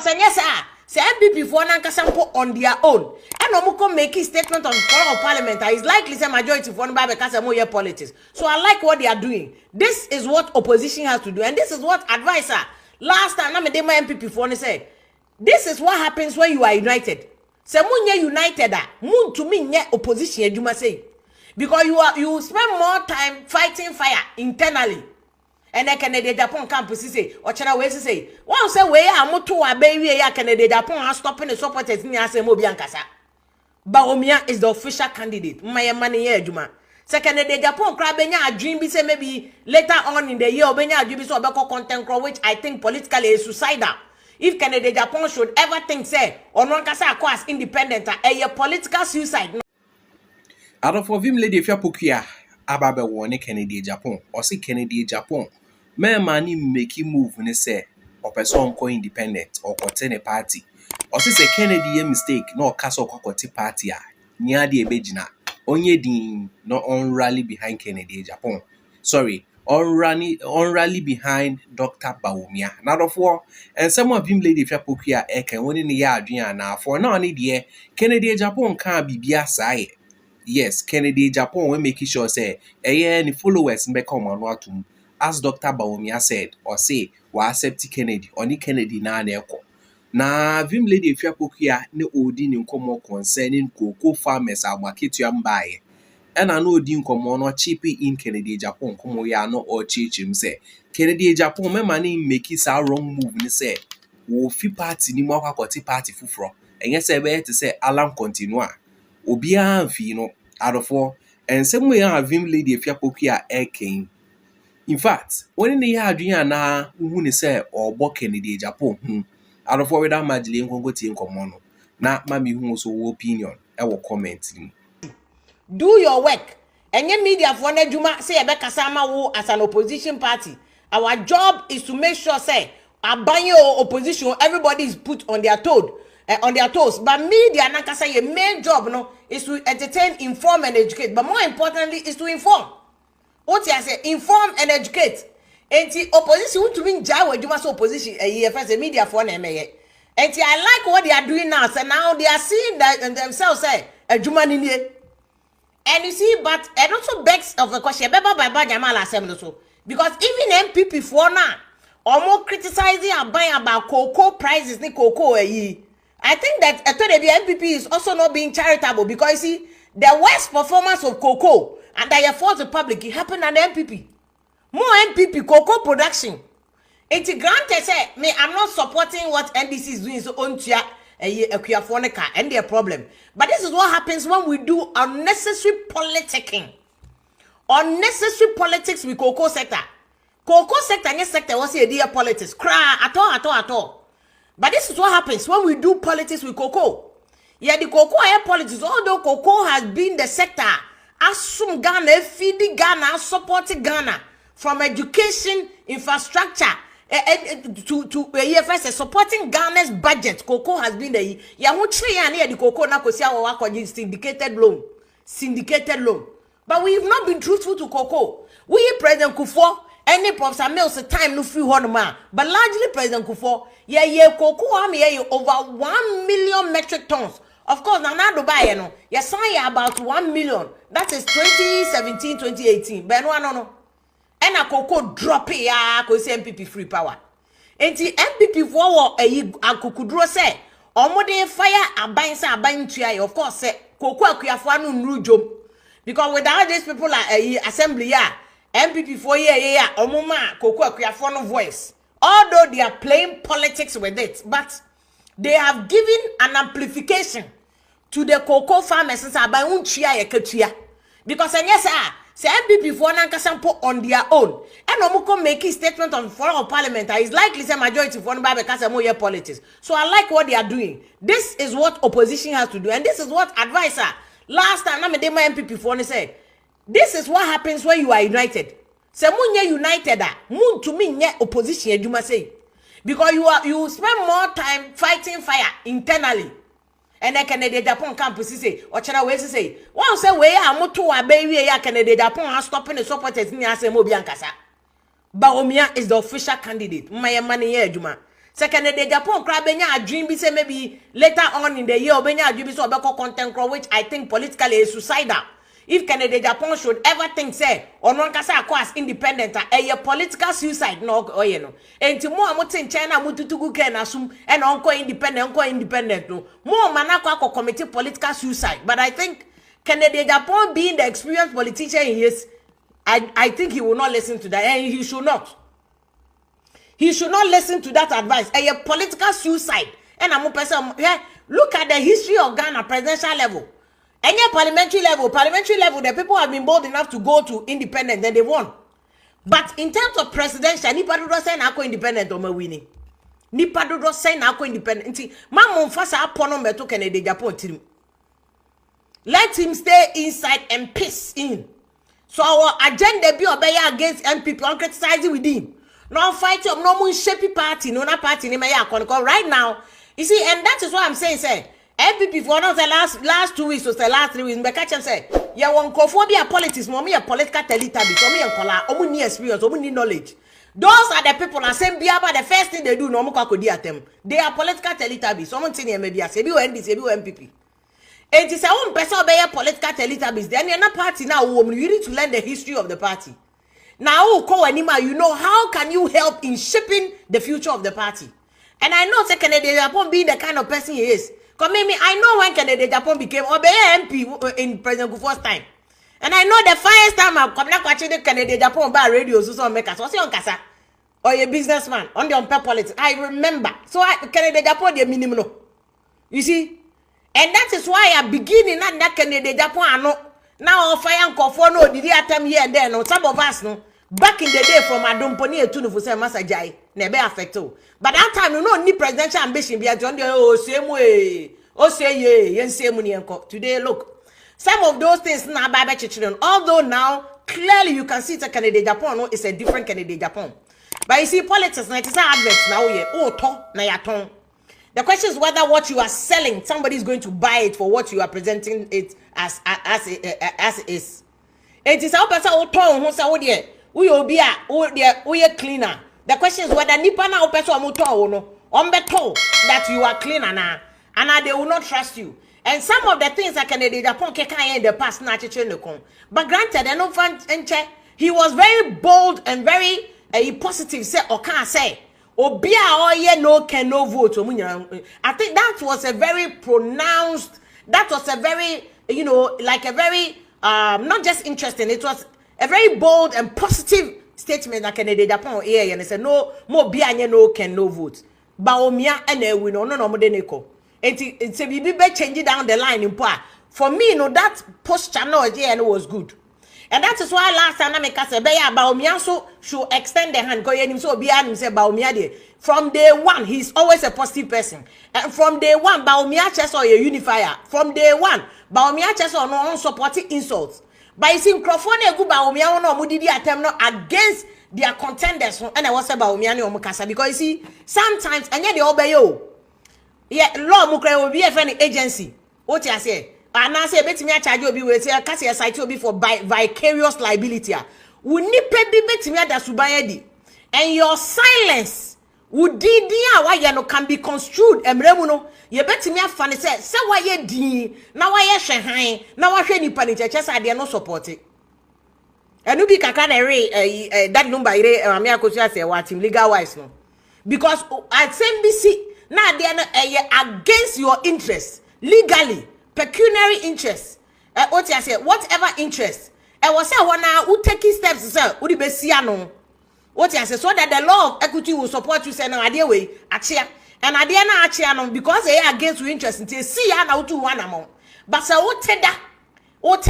because yes say MPP for Nankasampo on their own and omuko making statement on floor of parliament is likely say majority for Nbabe Kasamoye politics. So I like what they are doing. This is what opposition has to do, and this is what advisor last time na me dey my MPP for say this is what happens when you are united. Say munye united mun to me nye opposition adwuma say because you spend more time fighting fire internally. And then Canada Japan campus say or China we say one say we are moto wa baby ya Canada Japan are stopping the supporters ni ase mo biankasa. Bawumia is the official candidate. My money here juma. Say Canada Japan kra benya adwin bi say maybe later on in the year obenya adwin bi so obeko content crow, which I think politically is suicidal. If Canada Japan should ever think say or non kasa as independent a political suicide. Out of Vimlady Afia Pokua ababe wone Canada Japan or say Canada Japan me mani make move ne say or person ko independent or kote party or say Kennedy a mistake no kaso kote party nya de ebegina onye din no on rally behind Kennedy Japan. Sorry, on rally behind Dr. Bawumia. Now therefore, and some of him lady Afia Pokua can win in the yard na for no need there Kennedy Japan can be biasa. Yes, Kennedy Japan will make sure say any followers make come on what as Dr. Bawumia said or say wa accept Kennedy or ni Kennedy na eko. Na Vimlady Afia Pokua ne odi ni nkomo concerning cocoa farmers a market you buy. And I know di nkomo no cheap in Kennedy Japan komo ya no or chichim say Kennedy Japan me mani make sa wrong move ni say wo fi party ni mo akoti party fufuro. Enye say be to say alarm continue. Obi amfi no out of four and some way have Vimlady Afia Pokua king. In fact, when in the year na who say or bo Kennedy Japan out of four without Madeleine go in common. Na mami who so opinion I will comment. Do your work. And your media for Nejuma say Rebecca Sama wo as an opposition party. Our job is to make sure say abanyo opposition everybody is put on their toes. But media nakasa your main job no is to entertain, inform and educate. But more importantly is to inform. What I say inform and educate. And the opposition to mean jawa juma so opposition first media for na meye. And I like what they are doing now. So now they are seeing that themselves say a juma ni. And you see, but it also begs of a question. Because even MPP for now, or more criticizing and buying about cocoa prices, ni cocoa I think that the MPP is also not being charitable because you see, the worst performance of cocoa and the Fourth Republic, it happened at the MPP. More MPP cocoa production. It's granted say, me, I'm not supporting what NDC is doing so on and their problem. But this is what happens when we do unnecessary politicking. Unnecessary politics with cocoa sector. Cocoa sector and sector was a dear politics. Cry at all. But this is what happens when we do politics with cocoa. Yeah, the cocoa air politics, although cocoa has been the sector, assume Ghana, feeding Ghana, supporting Ghana from education, infrastructure, to first supporting Ghana's budget. Cocoa has been the the cocoa na syndicated loan. But we have not been truthful to cocoa. We President Kufo, any Professor Mills time no free one man, but largely President Kufo, cocoa over 1 million metric tons. Of course, now Dubai, no, sign about 1 million. That is 2017, 2018. But no. And a cocoa drop here, cause MPP free power. And the MPP for a cocoa say, Omode fire a buying try, of course, say, cocoa kuafanu nrujo. Because without these people like assembly, MPP for omuma, cocoa kuafanu voice. Although they are playing politics with it, but they have given an amplification to the cocoa farmers since I buy because yes, say MPP for Nankasampo on their own. And omuko making statement on floor of parliament is likely say majority for Nbabe Kasamoye politics. So I like what they are doing. This is what opposition has to do, and this is what advisor last time na me dey my MPP for say. This is what happens when you are united. Say munye united mun to me nye opposition adwuma say. Because you spend more time fighting fire internally. And then Canada Japan campus say or China we say one say we are moto wa baby ya Canada Japan are stopping the supporters ni ase mo biankasa. Bawumia is the official candidate. My money here juma. Second the Japan crab benya a dream be say maybe later on in the year benya a dream so obeko content crow, which I think politically is suicidal. If Canada Japan should ever think say or non kasa as independent a political suicide no or you know. And to more amotin China mututugu ken assume and uncle independent no. More manako committee political suicide. But I think Canada Japan being the experienced politician he is, I think he will not listen to that, and he should not. He should not listen to that advice. A political suicide. And I'm a person. Look at the history of Ghana presidential level. And parliamentary level, the people have been bold enough to go to independent, then they won. But in terms of presidential, nipa do say na ako independent o ma winning. Nipa do say na ako independent. Nti mamon fasa apono meto Canada Japan tirim. Let him stay inside and peace in. So our agenda be obey against MPP on criticizing with him. No fight up, no more shapey party, no na party ni maya kon right now. You see, and that is what I'm saying, say. MPP for not the last 2 weeks or the last 3 weeks, but catch and say, yeah, one cophobia politics, mommy a political telitabi, so me and kola, omu experience, omu knowledge. Those are the people that say biaba the first thing they do, no more kodi at them. They are political telitabi. Someone saying maybe a sebi MPP. And it's our own person obey political telitabi. Then you're not party now, you need to learn the history of the party. Now, call anima, you know how can you help in shaping the future of the party? And I know Canada Japan being the kind of person he is. Because maybe I know when Canada Japan became Obey MP in President Kufuor's time. And I know the first time I come back watching the Canada Japan by radio, so make us on Kasa or a businessman on the unpaid politics. I remember. So Canada Japan the minimum. You see? And that is why I begin in that Canada Japan. Now fire and for no did attempt here and there. No, some of us no. Back in the day from Adomponi to Nufusa Masajai, never affected. But that time, you know, ni presidential ambition be at oh, same way. Oh, say ye, yen same money and today, look. Some of those things now by children. Although now, clearly you can see the Canada Japan no, it's a different Canada Japan. But you see, politics, now it's adverts now, yeah. Oh, ton, na ya ton. The question is whether what you are selling, somebody is going to buy it for what you are presenting it as it is. It is our person who ton who say, oh, dear. We will be a cleaner. The question is whether nipa na opeso amuto or no. Ombeto that you are cleaner now, and they will not trust you. And some of the things that Canada Japan can in the past na chiche. But granted, I know he was very bold and very positive. Say or can't say obia or ye no can no vote. I think that was a very pronounced. That was a very like a very not just interesting. It was a very bold and positive statement that Canada Japan here and they said no more bianye no can no vote. Bawumia and we no more than echo. It's a be changing down the line in part. For me, that posture no and was good. And that is why last time I make us say Bawumia so should extend the hand because him so biya him say Bawumia there. From day one, he's always a positive person. And from day one, Bawumia chest or a unifier. From day one, Bawumia chest or no supporting insults. But you see, Crawford go Bawumia no mudidi attempt no against their contenders. And I was say Bawumia no mukasa because you see, sometimes and yet they obey you. Yeah, law mukre will be a friendly agency. What you say? And I say, bet me a charge you be with say, cast your site will be for vicarious liability. We need be bet me that subayedi. And your silence would why you no can be construed. Emremuno, you bet me a funny say, why ye di, now why ye Shanghai, now I shany panic, just I dare not support it. And you be kakana that number, Amia Kosia say, what him legal wise no. Because at CNBC, now they are against your interests, legally, pecuniary interests. What you say, whatever interest. I was say, when I taking steps, sir, would be siano. What you say, so that the law of equity will support you, say, no idea way, achia. And idea na achia, because they are against your interest, until see ya now to one amount. But so, what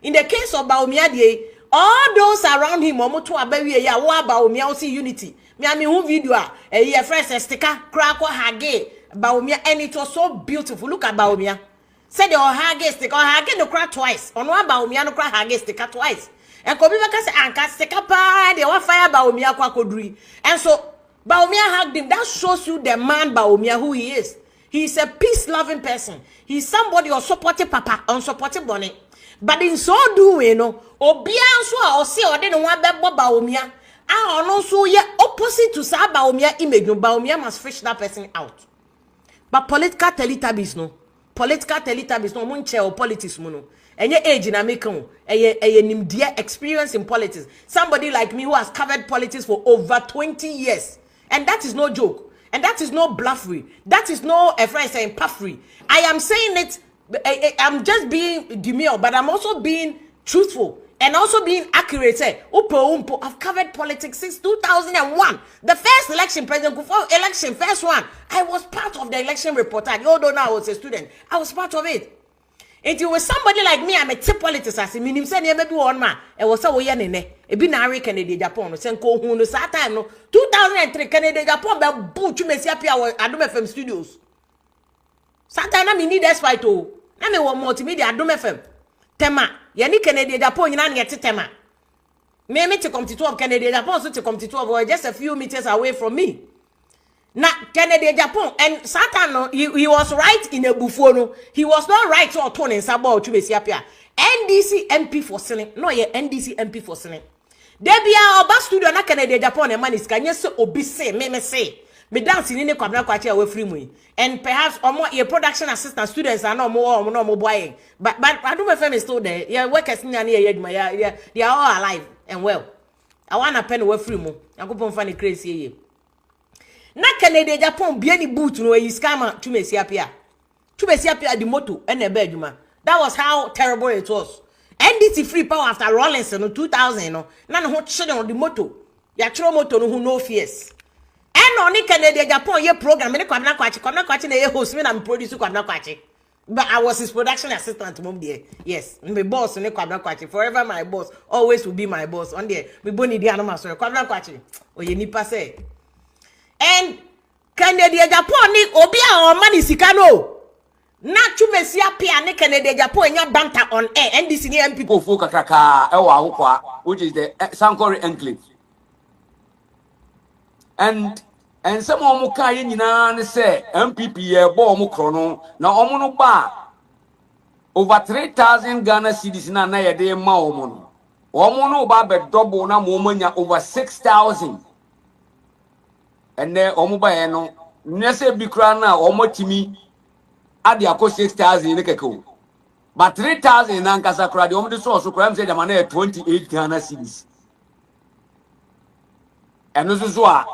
in the case of Bawumia, all those around him, Omoto Abewi, ya, wa Bawumia, see unity. Me I mean who video a fresh sticker crack or hage Bawumia and it was so beautiful. Look at Bawumia. Said the hage sticker or hage no crack twice. On one Bawumia no crack hage sticker twice. And Kobi Baka say anka sticker pa they wa fire Bawumia kwa kodri. And so Bawumia hugged him. That shows you the man Bawumia who he is. He is a peace-loving person. He's somebody who supported Papa, unsupported Bonnie. But in so doing, Obia so or see or didn't want Bawumia. Ah, also yeah, opposite to sa Bawumia image. No, Bawumia must fish that person out. But political teletubbies no. Political teletubbies no mun chair or politics no. And your age in America, a experience in politics. Somebody like me who has covered politics for over 20 years. And that is no joke. And that is no bluffery. That is no a friend saying puffery. I am saying it, I'm just being demure, but I'm also being truthful. And also being accurate. Say, I've covered politics since 2001. The first election, President Kufuor election, first one. I was part of the election reporter. Although now I was a student, I was part of it. If it was somebody like me, I'm a tip politics. I say, minim say maybe one man. It was so we nene. It be na Kennedy Japan. No sen ko hunu sa time no. 2003 Kennedy Japan be boot you me see apia Adom FM studios. Sa time na me need despite o. Na me wo multimedia Adom FM. Tema. Ye ni Kennedy Japan nyina na yete tema. Me to come to 12 Kennedy Japan so to come to 12 or just a few meters away from me. Na Kennedy Japan and Satan no, he was right in a buffo. He was not right to turn in Sabo to be apia. NDC MP for selling. No, ye NDC MP for selling. Debia oba studio na Kennedy Japan and man is can you say obi say me say. Me dancing in the kwabna kwachi away free mu. And perhaps or more your production assistant students are no more buying. But I do my family still there. Yeah, workers near yeah, they are all alive and well. I want a pen away free mu. I go find crazy here. Na Kennedy Japan be any boot no e scammer to me siapia. To me siapia the moto and a beduma. That was how terrible it was. NDT free power after Rawlinson no 2000 no. Na no children on the moto. Ya chiro moto no who no fears. And on Kennedy Japan ye program me kwabna kwachi na ye host me na me produce kwabna kwachi. But I was his production assistant mom there. Yes, my boss ne kwabna kwachi forever my boss, always will be my boss. On there me boni dia no maso kwabna kwachi. Oye nipa say and Kennedy Japan ni obi a o mani sika no na twumesi apia ne Kennedy Japan nya banter on air NDC ni MP people folk kakraka e wa hokwa which is the Sankore enclave and some omo ka ye nyina ne say MPP ye bo omo kro no na omo no ba over 3,000 Ghana cedis na ye de ma omo no ba be double na mo nya over 6,000. And then omuba no nese bikra na omotimi ade akọ 6,000 nekeko but 3,000 na nkasa kra de omde so kra say the man 28 Ghana cedis eno so a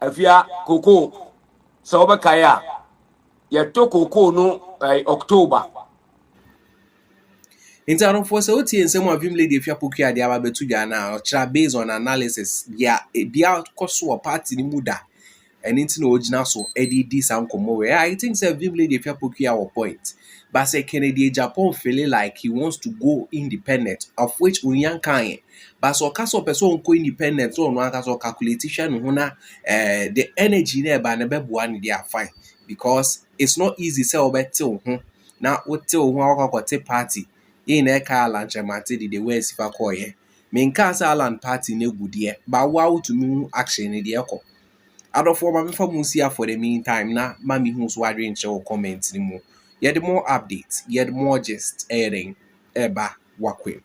afia koko so obekaya ye to koko no October Intern for so tea and some of Vimlady Afia Pokua de ababetu na or based on analysis ya bia koso party ni muda and into no original so EDD sound come where I think say Vimlady Afia Pokua our point but say Kennedy Japan feeling like he wants to go independent of which unyan kan but so kaso person go independent so no kaso calculation no na the energy there ba na beboa ni dey fine because it's not easy say obetil ho na wotil ho akokote party in a car lunch and matty the way if I call ye. Main castle and party no good year, but wow to me action in the echo. Out of form of Musia for the meantime, now, Mammy who's wondering show comments anymore. Yet more updates, yet more just airing, eba, walkway.